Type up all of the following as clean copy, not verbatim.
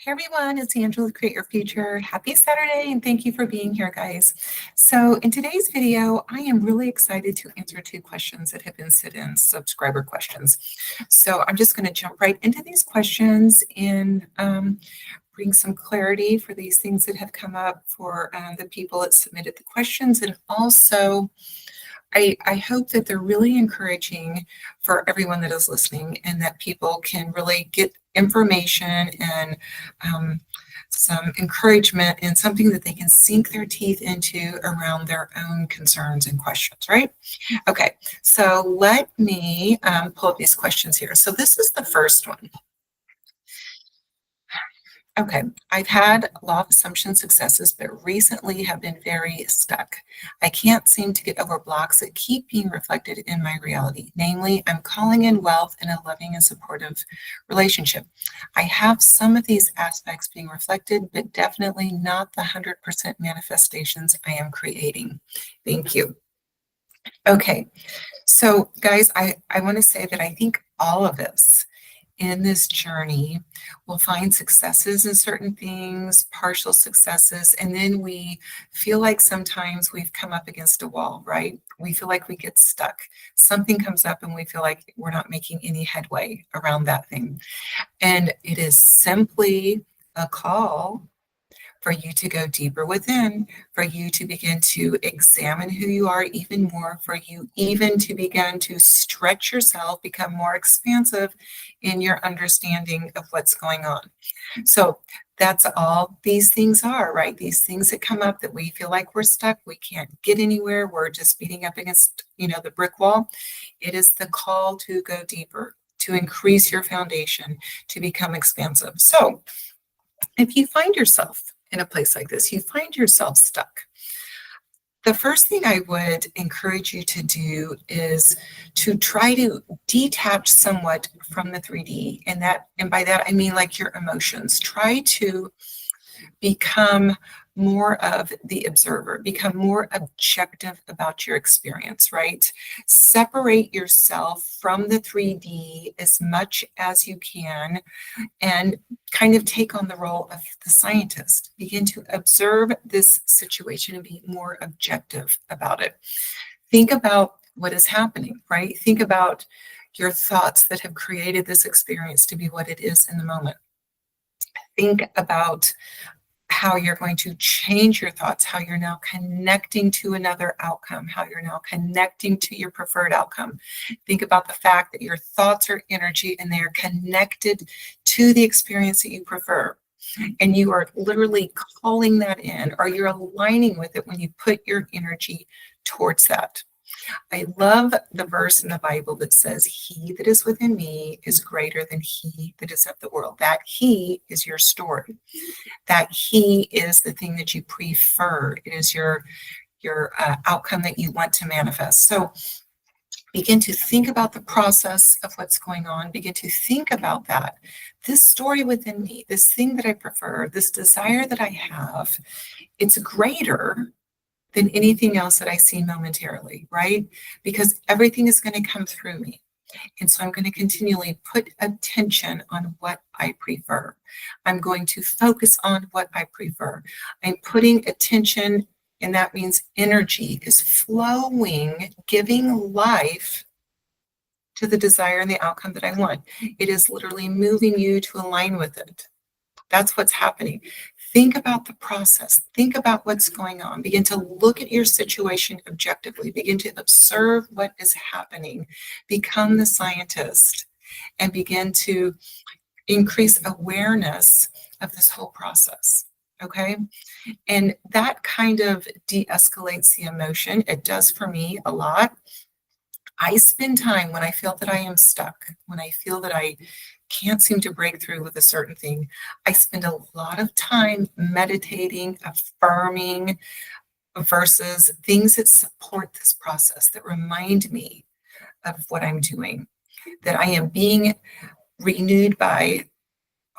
Hey everyone, it's Angela with Create Your Future. Happy Saturday and thank you for being here, guys. So in today's video, I am really excited to answer two questions that have been sent in, subscriber questions. So I'm just going to jump right into these questions and bring some clarity for these things that have come up for the people that submitted the questions. And also, I hope that they're really encouraging for everyone that is listening and that people can really get information and some encouragement and something that they can sink their teeth into around their own concerns and questions, right? Okay, so let me pull up these questions here. So this is the first one. Okay, I've had law of assumption successes, but recently have been very stuck. I can't seem to get over blocks that keep being reflected in my reality. Namely, I'm calling in wealth in a loving and supportive relationship. I have some of these aspects being reflected, but definitely not the 100% manifestations I am creating. Thank you. Okay, so guys, I want to say that I think all of us in this journey, we'll find successes in certain things, partial successes, and then we feel like sometimes we've come up against a wall, right? We feel like we get stuck. Something comes up and we feel like we're not making any headway around that thing. And it is simply a call for you to go deeper within, for you to begin to examine who you are even more, for you even to begin to stretch yourself, become more expansive in your understanding of what's going on. So that's all these things are, right? These things that come up that we feel like we're stuck, we can't get anywhere, we're just beating up against, the brick wall. It is the call to go deeper, to increase your foundation, to become expansive. So if you find yourself in a place like this, you find yourself stuck, the first thing I would encourage you to do is to try to detach somewhat from the 3D. And by that, I mean like your emotions. Try to become more of the observer, become more objective about your experience, right? Separate yourself from the 3D as much as you can and kind of take on the role of the scientist. Begin to observe this situation and be more objective about it. Think about what is happening, right? Think about your thoughts that have created this experience to be what it is in the moment. Think about how you're going to change your thoughts, how you're now connecting to another outcome, how you're now connecting to your preferred outcome. Think about the fact that your thoughts are energy and they are connected to the experience that you prefer. And you are literally calling that in, or you're aligning with it when you put your energy towards that. I love the verse in the Bible that says, he that is within me is greater than he that is of the world. That he is your story. That he is the thing that you prefer. It is your outcome that you want to manifest. So begin to think about the process of what's going on. Begin to think about that. This story within me, this thing that I prefer, this desire that I have, it's greater than anything else that I see momentarily, right? Because everything is going to come through me. And so I'm going to continually put attention on what I prefer. I'm going to focus on what I prefer. I'm putting attention, and that means energy is flowing, giving life to the desire and the outcome that I want. It is literally moving you to align with it. That's what's happening. Think about the process. Think about what's going on. Begin to look at your situation objectively. Begin to observe what is happening. Become the scientist and begin to increase awareness of this whole process. Okay? And that kind of de-escalates the emotion. It does for me a lot. I spend time when I feel that I am stuck, when I feel that I can't seem to break through with a certain thing. I spend a lot of time meditating, affirming verses, things that support this process, that remind me of what I'm doing, that I am being renewed by,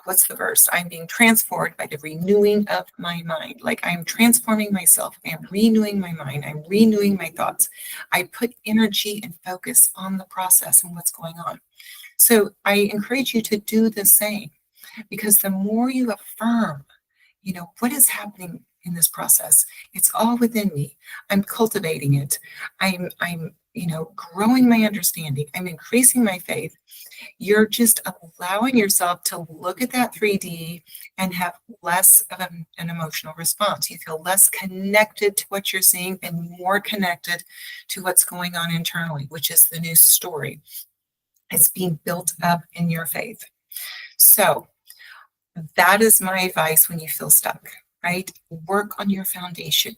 what's the verse? I'm being transformed by the renewing of my mind. Like I'm transforming myself. I am renewing my mind. I'm renewing my thoughts. I put energy and focus on the process and what's going on. So I encourage you to do the same. because the more you affirm, what is happening in this process? It's all within me. I'm cultivating it. I'm growing my understanding. I'm increasing my faith. You're just allowing yourself to look at that 3D and have less of an emotional response. You feel less connected to what you're seeing and more connected to what's going on internally, which is the new story. It's being built up in your faith. So that is my advice when you feel stuck, right? Work on your foundation.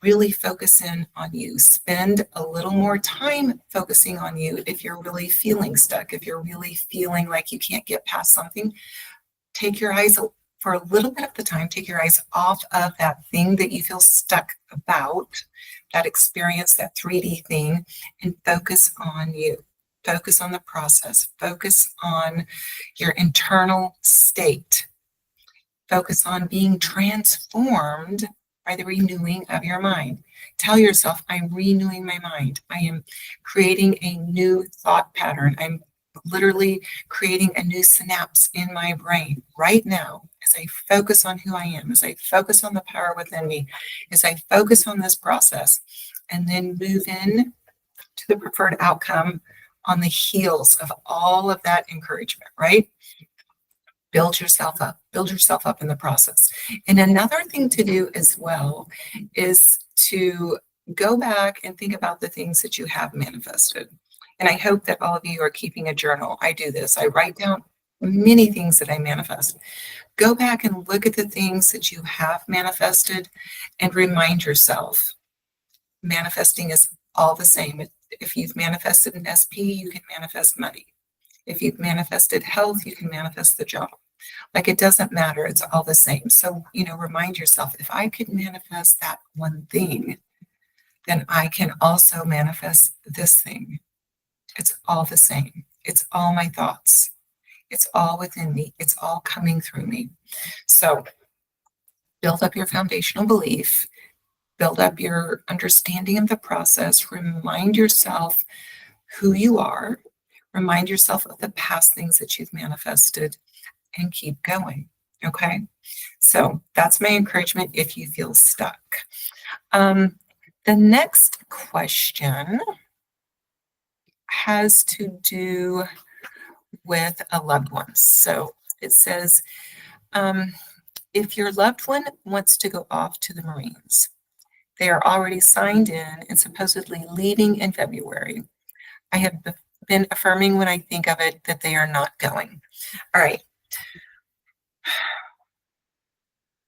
Really focus in on you. Spend a little more time focusing on you if you're really feeling stuck, if you're really feeling like you can't get past something. Take your eyes, for a little bit of the time, take your eyes off of that thing that you feel stuck about, that experience, that 3D thing, and focus on you. Focus on the process. Focus on your internal state. Focus on being transformed by the renewing of your mind. Tell yourself, I'm renewing my mind. I am creating a new thought pattern. I'm literally creating a new synapse in my brain right now as I focus on who I am, as I focus on the power within me, as I focus on this process, and then move in to the preferred outcome on the heels of all of that encouragement, right? Build yourself up in the process. And another thing to do as well is to go back and think about the things that you have manifested. And I hope that all of you are keeping a journal. I do this. I write down many things that I manifest. Go back and look at the things that you have manifested and remind yourself, manifesting is all the same. If you've manifested an SP, you can manifest money. If you've manifested health, you can manifest the job. Like, it doesn't matter. It's all the same. So, remind yourself, if I could manifest that one thing, then I can also manifest this thing. It's all the same. It's all my thoughts. It's all within me. It's all coming through me. So build up your foundational belief, build up your understanding of the process, remind yourself who you are, remind yourself of the past things that you've manifested, and keep going. Okay. So that's my encouragement if you feel stuck. The next question has to do with a loved one. So it says, if your loved one wants to go off to the Marines, they are already signed in and supposedly leaving in February. I have been affirming when I think of it that they are not going. All right.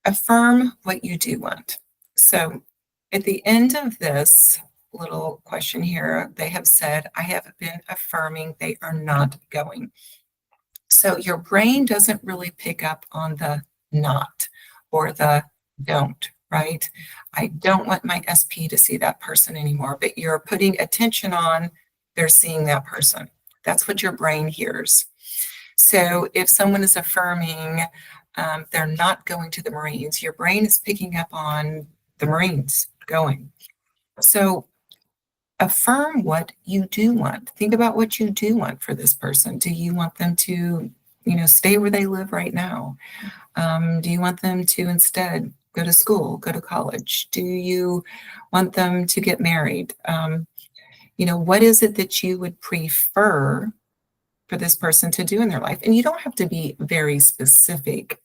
Affirm what you do want. So at the end of this little question here, they have said, I have been affirming they are not going. So your brain doesn't really pick up on the not or the don't, right? I don't want my SP to see that person anymore, but you're putting attention on they're seeing that person. That's what your brain hears. So if someone is affirming they're not going to the Marines, your brain is picking up on the Marines going. So affirm what you do want. Think about what you do want for this person. Do you want them to, stay where they live right now? Do you want them to instead go to school, go to college? Do you want them to get married? What is it that you would prefer for this person to do in their life? And you don't have to be very specific.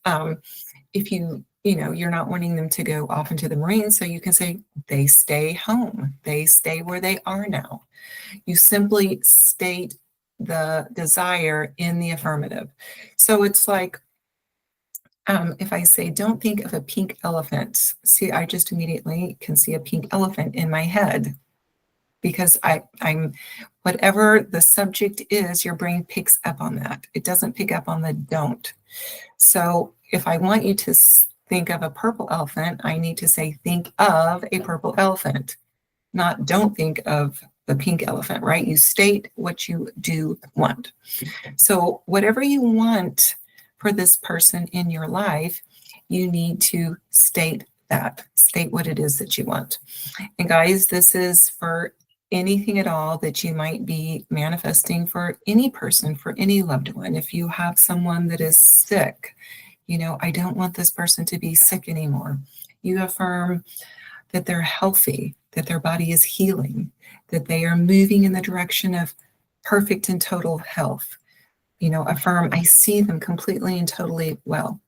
If you're not wanting them to go off into the Marines, so you can say they stay home, they stay where they are now. You simply state the desire in the affirmative. So it's like, if I say, don't think of a pink elephant. See, I just immediately can see a pink elephant in my head because I'm whatever the subject is, your brain picks up on that. It doesn't pick up on the don't. So if I want you to think of a purple elephant, I need to say, think of a purple elephant, not don't think of the pink elephant, right? You state what you do want. So whatever you want for this person in your life, you need to state that. State what it is that you want. And guys, this is for anything at all that you might be manifesting for any person, for any loved one. If you have someone that is sick, you know, I don't want this person to be sick anymore. You affirm that they're healthy, that their body is healing, that they are moving in the direction of perfect and total health. You know, affirm, I see them completely and totally well.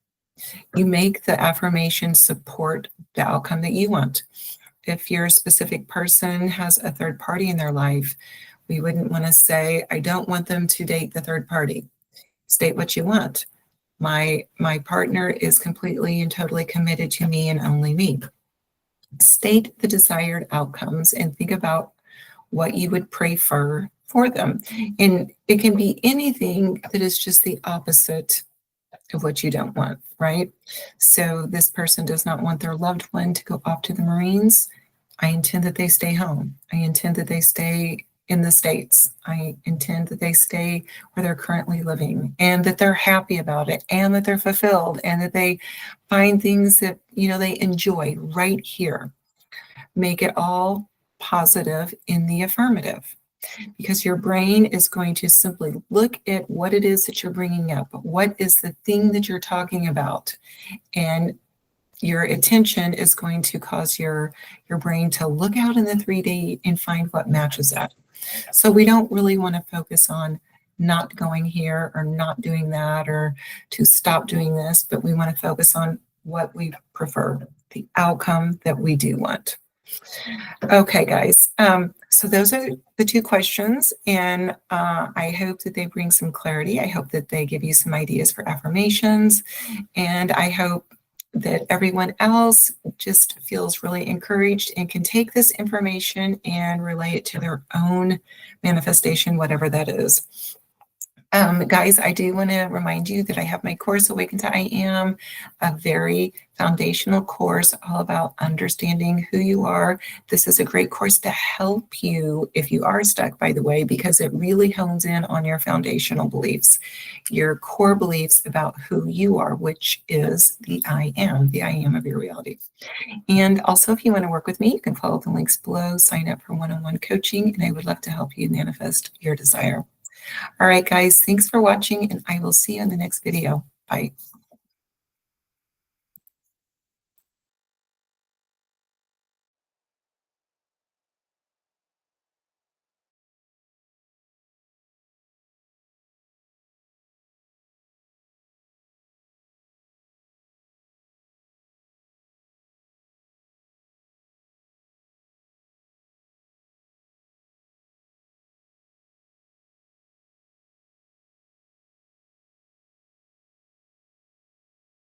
You make the affirmation support the outcome that you want. If your specific person has a third party in their life, we wouldn't want to say, I don't want them to date the third party. State what you want. My partner is completely and totally committed to me and only me. State the desired outcomes and think about what you would prefer for them. And it can be anything that is just the opposite of what you don't want, right? So this person does not want their loved one to go off to the Marines. I intend that they stay home. I intend that they stay in the States. I intend that they stay where they're currently living and that they're happy about it and that they're fulfilled and that they find things that, you know, they enjoy right here. Make it all positive in the affirmative, because your brain is going to simply look at what it is that you're bringing up. What is the thing that you're talking about? And your attention is going to cause your brain to look out in the 3D and find what matches that. So we don't really want to focus on not going here or not doing that or to stop doing this, but we want to focus on what we prefer, the outcome that we do want. Okay, guys. So those are the two questions, and I hope that they bring some clarity. I hope that they give you some ideas for affirmations, and I hope that everyone else just feels really encouraged and can take this information and relay it to their own manifestation, whatever that is. Guys, I do want to remind you that I have my course, Awaken to I Am, a very foundational course all about understanding who you are. This is a great course to help you if you are stuck, by the way, because it really hones in on your foundational beliefs, your core beliefs about who you are, which is the I am of your reality. And also, if you want to work with me, you can follow the links below, sign up for one-on-one coaching, and I would love to help you manifest your desire. All right, guys, thanks for watching, and I will see you in the next video. Bye.